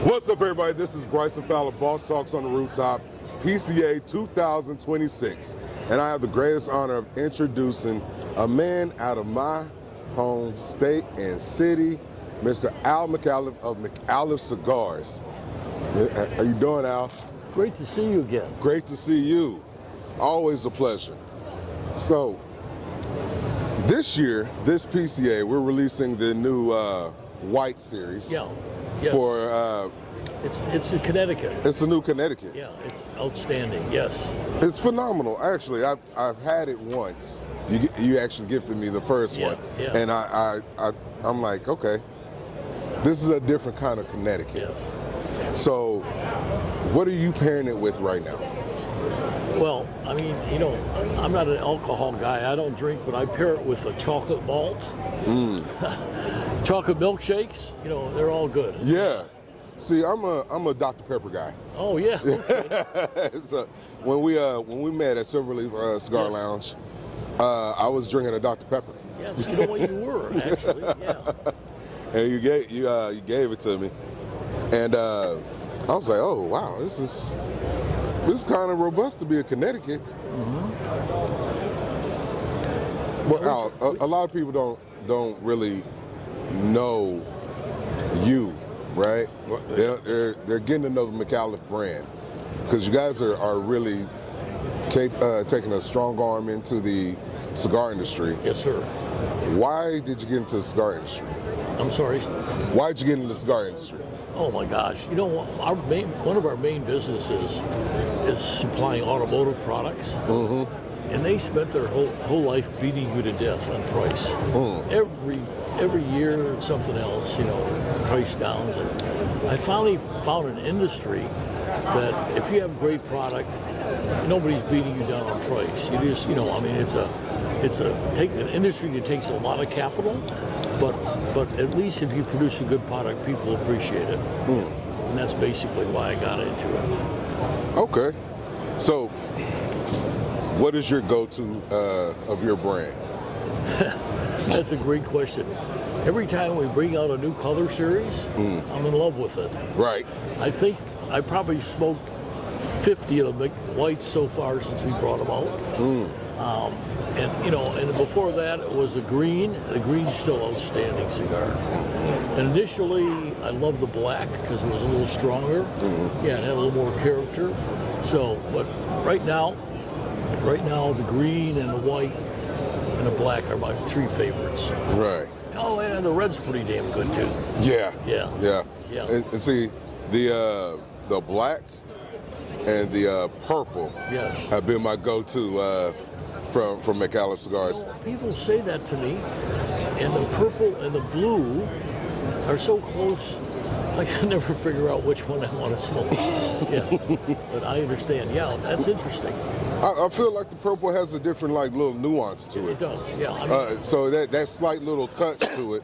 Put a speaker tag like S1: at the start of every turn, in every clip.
S1: What's up, everybody? This is Bryson Fowler, Boss Talks on the Rooftop, PCA 2026. And I have the greatest honor of introducing a man out of my home state and city, Mr. Al Micallef of Micallef Cigars. How you doing, Al?
S2: Great to see you again.
S1: Great to see you. Always a pleasure. So, this year, this PCA, we're releasing the new white series.
S2: Yeah. Yes.
S1: For
S2: it's in Connecticut.
S1: it's a new Connecticut.
S2: Yeah, it's outstanding. Yes.
S1: It's phenomenal. Actually, I've had it once. You actually gifted me the first one,
S2: yeah.
S1: and I'm like, okay, this is a different kind of Connecticut.
S2: Yes.
S1: So, what are you pairing it with right now?
S2: Well, I mean, you know, I'm not an alcohol guy. I don't drink, but I pair it with a chocolate malt. Chocolate milkshakes. You know, they're all good.
S1: Yeah. See, I'm a Dr. Pepper guy.
S2: Oh yeah. Okay.
S1: So when we met at Silverleaf Cigar
S2: Yes.
S1: Lounge, I was drinking a Dr. Pepper.
S2: Yes, you know what you were actually. Yeah.
S1: And you gave it to me, and I was like, oh wow, this is kind of robust to be a Connecticut. Well, Al, a lot of people don't really know you, right? They're getting to know the Micallef brand because you guys are really taking a strong arm into the cigar industry.
S2: Yes, sir.
S1: Why did you get into the cigar industry?
S2: I'm sorry.
S1: Why did you get into the cigar industry?
S2: Oh my gosh! You know, one of our main businesses is supplying automotive products, and they spent their whole life beating you to death on price. Every year it's something else, you know, price downs. And I finally found an industry that if you have a great product, nobody's beating you down on price. You just, you know, I mean, it's an industry that takes a lot of capital, but at least if you produce a good product, people appreciate it. And that's basically why I got into it.
S1: Okay. So, what is your go-to of your brand?
S2: That's a great question. Every time we bring out a new color series, I'm in love with it.
S1: Right.
S2: I think I probably smoked 50 of the whites so far since we brought them out. And you know, and before that it was a green. The green's still outstanding cigar. And initially I loved the black because it was a little stronger. Yeah, it had a little more character. So, but right now the green and the white and the black are my three favorites.
S1: Right.
S2: Oh, and the red's pretty damn good too.
S1: Yeah.
S2: Yeah.
S1: Yeah.
S2: Yeah.
S1: And see, the black and the purple
S2: Yes.
S1: have been my go-to from Micallef Cigars.
S2: Well, people say that to me, and the purple and the blue are so close, I can never figure out which one I want to smoke. Yeah, but I understand. Yeah, that's interesting.
S1: I feel like the purple has a different little nuance to
S2: It
S1: it.
S2: does. Yeah. I mean,
S1: So that slight little touch to it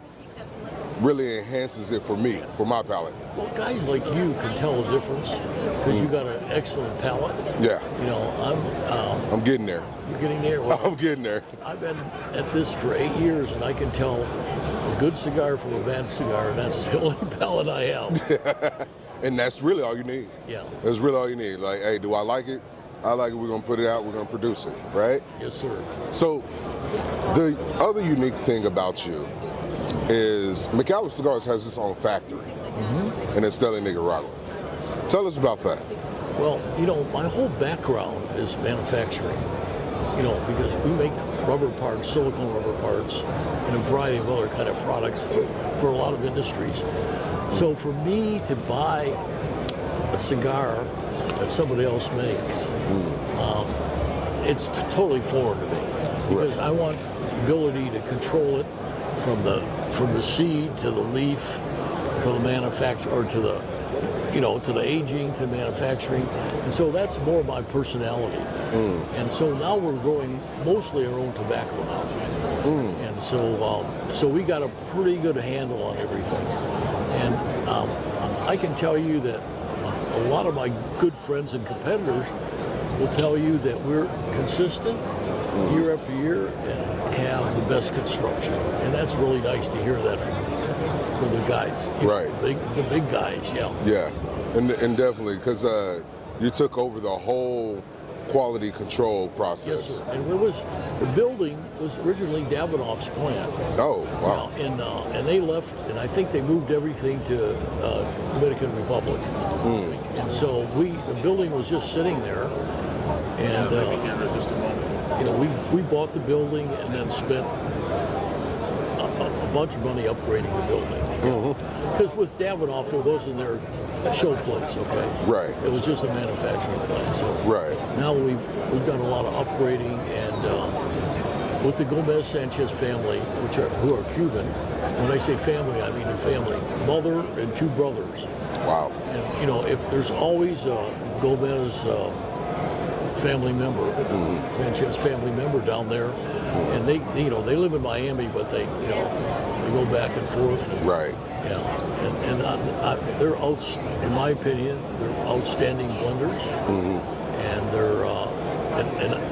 S1: really enhances it for me, for my palate.
S2: well, guys like you can tell the difference because you got an excellent palate.
S1: Yeah.
S2: You know,
S1: I'm getting there.
S2: you're getting there. Well,
S1: I'm getting there.
S2: I've been at this for 8 years, and I can tell a good cigar from a bad cigar, and that's the only palate I have.
S1: And that's really all you need.
S2: Yeah.
S1: That's really all you need. Like, hey, do I like it? I like it. We're gonna put it out. We're gonna produce it, right?
S2: Yes, sir.
S1: So, the other unique thing about you is Micallef Cigars has its own factory in Esteli, Nicaragua. Tell us about that.
S2: Well, you know, my whole background is manufacturing, you know, because we make rubber parts, silicone rubber parts, and a variety of other kind of products for a lot of industries. So for me to buy a cigar that somebody else makes, it's totally foreign to me because I want the ability to control it from the seed to the leaf to the manufacture or to the, you know, to the aging to manufacturing, and so that's more my personality. And so now we're growing mostly our own tobacco now, and so we got a pretty good handle on everything. And I can tell you that a lot of my good friends and competitors will tell you that we're consistent year after year and have the best construction, and that's really nice to hear that from you. for the guys. You know,
S1: Right.
S2: the big guys, yeah.
S1: Yeah, and definitely, because you took over the whole quality control
S2: Yes,
S1: process.
S2: sir. And the building was originally Davidoff's plant.
S1: Oh, wow.
S2: And they left, and I think they moved everything to Dominican Republic. And so the building was just sitting there, and
S3: just a moment.
S2: we bought the building and then spent a bunch of money upgrading the building. Because with Davidoff, it wasn't their show place, okay?
S1: Right.
S2: It was just a manufacturing plant. So
S1: Right.
S2: now we've done a lot of upgrading, and with the Gomez Sanchez family, who are Cuban. When I say family, I mean the family, mother and two brothers.
S1: Wow.
S2: And if there's always a Gomez family member, Sanchez family member down there, and they live in Miami, but they go back and forth. And,
S1: Right.
S2: yeah, they're in my opinion, they're outstanding blenders,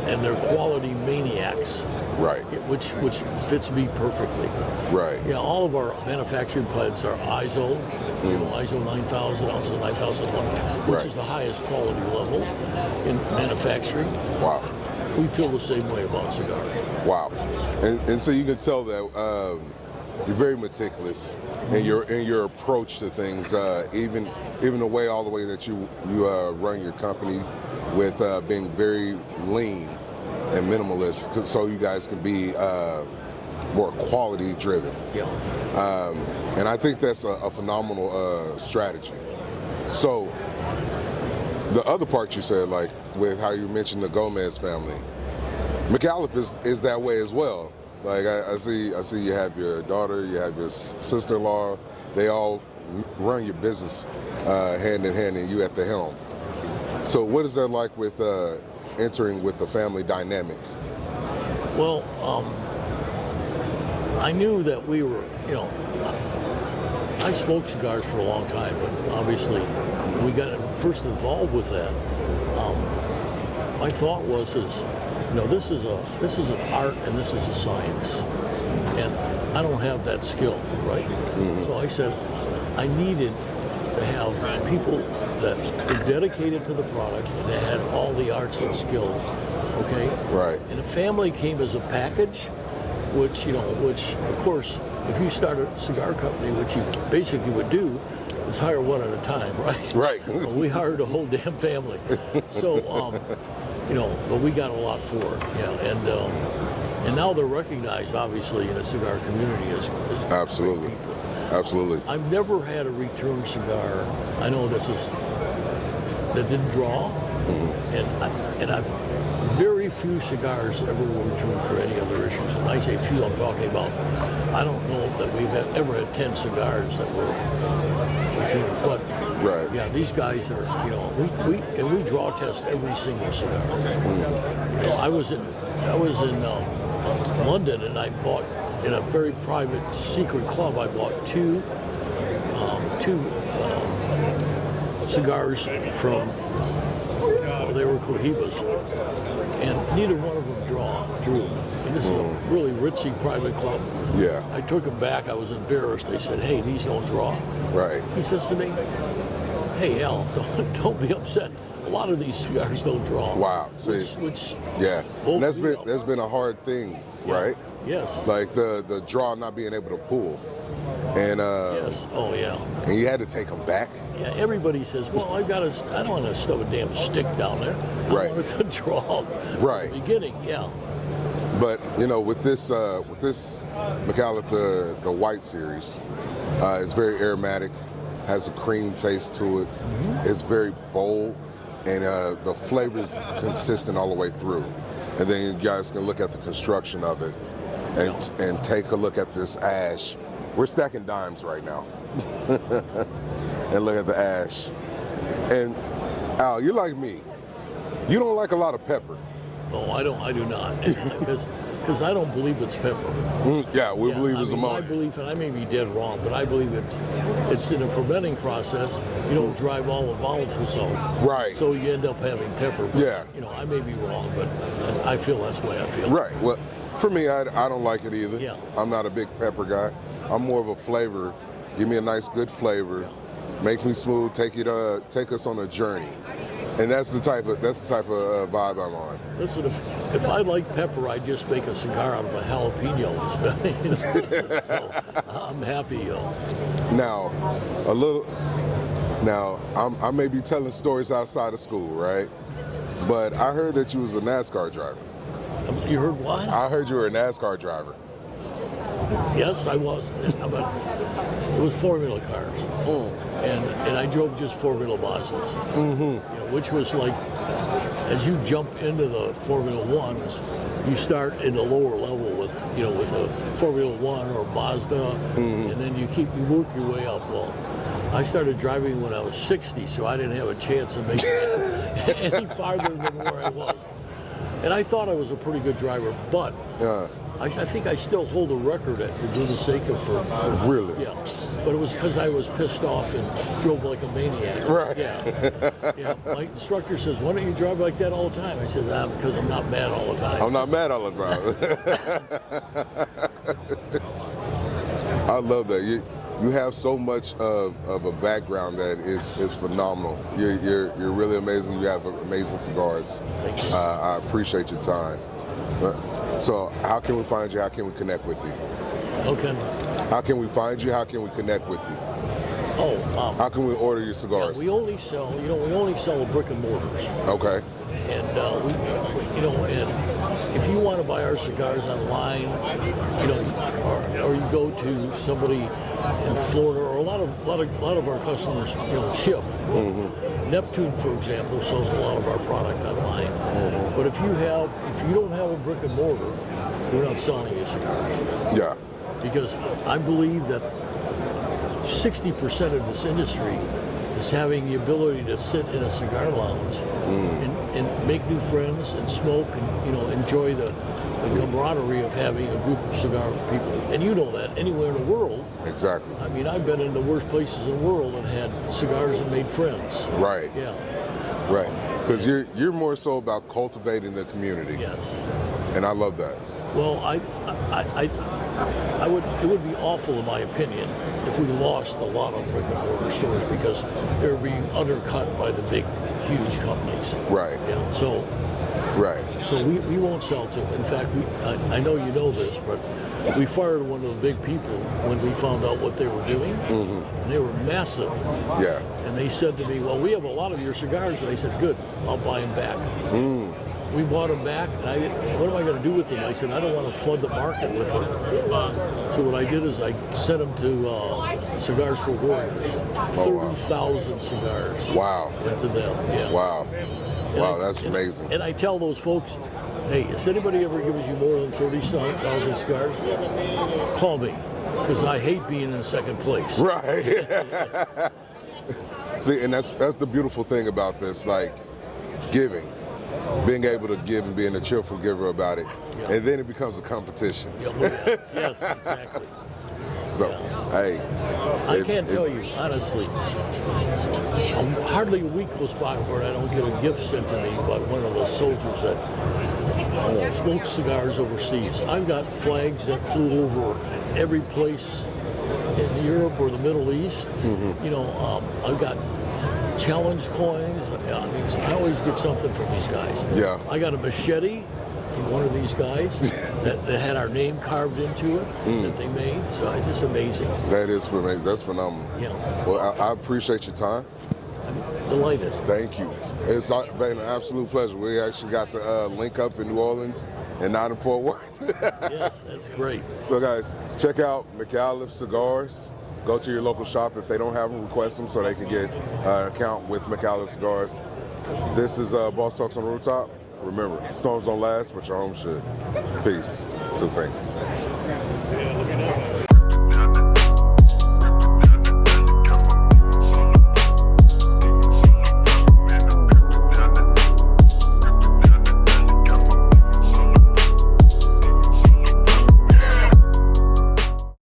S2: and they're quality maniacs.
S1: Right.
S2: Which fits me perfectly.
S1: Right.
S2: Yeah, all of our manufacturing plants are ISO, ISO 9000, also 9001, which
S1: Right.
S2: is the highest quality level in manufacturing.
S1: Wow.
S2: We feel the same way about cigars.
S1: Wow. And so you can tell that you're very meticulous in your approach to things, even all the way that you run your company with being very lean and minimalist, so you guys can be more quality driven.
S2: Yeah.
S1: And I think that's a phenomenal strategy. So the other part you said, like with how you mentioned the Gomez family, Micallef is that way as well. Like I see you have your daughter, you have your sister-in-law, they all run your business hand in hand, and you at the helm. So what is that like with entering with the family dynamic?
S2: Well, I knew that we were, I smoked cigars for a long time, but obviously when we got first involved with that, my thought was this is an art and this is a science, and I don't have that skill, right? So I said I needed to have people that were dedicated to the product and that had all the arts and skills, okay?
S1: Right.
S2: And the family came as a package, which of course, if you start a cigar company, which you basically would do, is hire one at a time, right?
S1: Right.
S2: Well, we hired a whole damn family. So, but we got a lot for it, yeah. And now they're recognized, obviously, in the cigar community as
S1: Absolutely.
S2: great people.
S1: Absolutely.
S2: I've never had a return cigar. I know that didn't draw, and I've very few cigars ever were returned for any other issues. And I say few, I'm talking about. I don't know that we've ever had 10 cigars that were returned. But
S1: Right.
S2: yeah, these guys are. We draw test every single cigar. I was in London, and I bought. In a very private, secret club, I bought two cigars from, they were Cohibas, and neither one of them drew. And this is a really ritzy private club.
S1: Yeah.
S2: I took them back. I was embarrassed. They said, "Hey, these don't draw."
S1: Right.
S2: He says to me, "Hey, Al, don't be upset. A lot of these cigars don't draw."
S1: Wow. See.
S2: Which
S1: Yeah.
S2: both
S1: And
S2: me
S1: that's been a hard thing, right?
S2: Yes.
S1: Like the draw not being able to pull, and
S2: Yes. Oh, yeah.
S1: and you had to take them back.
S2: Yeah, everybody says, well, I don't want to stuff a damn stick down there.
S1: Right.
S2: I want it to draw
S1: Right.
S2: at the beginning, yeah.
S1: But with this Micallef, the white series, it's very aromatic, has a cream taste to it. It's very bold, and the flavor is consistent all the way through. And then you guys can look at the construction of it, and take a look at this ash. We're stacking dimes right now, and look at the ash. And Al, you're like me. You don't like a lot of pepper.
S2: No, I do not. Because I don't believe it's pepper.
S1: Yeah, we believe it's
S2: My
S1: ammonia.
S2: belief, and I may be dead wrong, but I believe it's in a fermenting process. You don't drive all the volatiles out.
S1: Right.
S2: So you end up having pepper. But,
S1: Yeah.
S2: I may be wrong, but I feel that's the way I feel.
S1: Right. Well, for me, I don't like it either.
S2: Yeah.
S1: I'm not a big pepper guy. I'm more of a flavor give me a nice, good flavor, make me smooth, take us on a journey, and that's the type of vibe I'm on.
S2: Listen, if I like pepper, I just make a cigar out of a jalapenos. You know? So I'm happy.
S1: Now, I may be telling stories outside of school, right? But I heard that you was a NASCAR driver.
S2: You heard what?
S1: I heard you were a NASCAR driver.
S2: Yes, I was. But it was formula cars. And I drove just Formula Mazdas. You know, which was like, as you jump into the Formula Ones, you start in the lower level with a Formula One or Mazda, and then you work your way up. Well, I started driving when I was 60, so I didn't have a chance of making it any farther than where I was. And I thought I was a pretty good driver, but I think I still hold a record at Laguna Seca for
S1: really?
S2: Yeah, but it was because I was pissed off and drove like a maniac.
S1: Right.
S2: Yeah. My instructor says, "Why don't you drive like that all the time?" I said, "Because I'm not mad all the time."
S1: I'm not mad all the time. I love that. You have so much of a background that is phenomenal. You're really amazing. You have amazing cigars.
S2: Thank you.
S1: I appreciate your time. So how can we find you? How can we connect with you?
S2: Okay.
S1: How can we find you? How can we connect with you? How can we order your cigars?
S2: We only sell the brick and mortars.
S1: Okay.
S2: And and if you want to buy our cigars online, or you go to somebody in Florida, or a lot of our customers, ship. Neptune, for example, sells a lot of our product online. But if you don't have a brick and mortar, we're not selling you cigars.
S1: Yeah.
S2: Because I believe that 60% of this industry is having the ability to sit in a cigar lounge and make new friends and smoke and enjoy the camaraderie of having a group of cigar people. And you know that anywhere in the world.
S1: Exactly.
S2: I mean, I've been in the worst places in the world and had cigars and made friends.
S1: Right.
S2: Yeah.
S1: Right. Because you're more so about cultivating the community.
S2: Yes.
S1: And I love that.
S2: Well, it would be awful, in my opinion, if we lost a lot of brick and mortar stores because they're being undercut by the big, huge companies.
S1: Right.
S2: Yeah. So.
S1: Right.
S2: So we won't sell to them. In fact, I know you know this, but we fired one of the big people when we found out what they were doing. And they were massive.
S1: Yeah.
S2: And they said to me, "Well, we have a lot of your cigars." And I said, "Good, I'll buy them back." We bought them back, and what am I going to do with them? I said, "I don't want to flood the market with them." So what I did is I sent them to Cigars for Warriors. 30,000 cigars.
S1: Wow.
S2: Went to them. Yeah.
S1: Wow. Wow, that's amazing.
S2: And I tell those folks, hey, has anybody ever given you more than 30,000 cigars? Call me, because I hate being in second place.
S1: Right. See, and that's the beautiful thing about this, like giving, being able to give and being a cheerful giver about it, and then it becomes a competition.
S2: Yes, exactly.
S1: So, hey.
S2: I can't tell you, honestly, hardly a week goes by where I don't get a gift sent to me by one of the soldiers that smokes cigars overseas. I've got flags that flew over every place in Europe or the Middle East. I've got challenge coins. I always get something from these guys.
S1: Yeah. I
S2: got a machete from one of these guys that had our name carved into it that they made. So it's just amazing.
S1: That is amazing. That's phenomenal.
S2: Yeah.
S1: Well, I appreciate your time.
S2: I'm delighted.
S1: Thank you. It's been an absolute pleasure. We actually got to link up in New Orleans and not in Fort Worth.
S2: Yes, that's great.
S1: So guys, check out Micallef Cigars. Go to your local shop. If they don't have them, request them so they can get an account with Micallef Cigars. This is Boss Talks on the Rooftop. Remember, storms don't last, but your home should. Peace. Two things.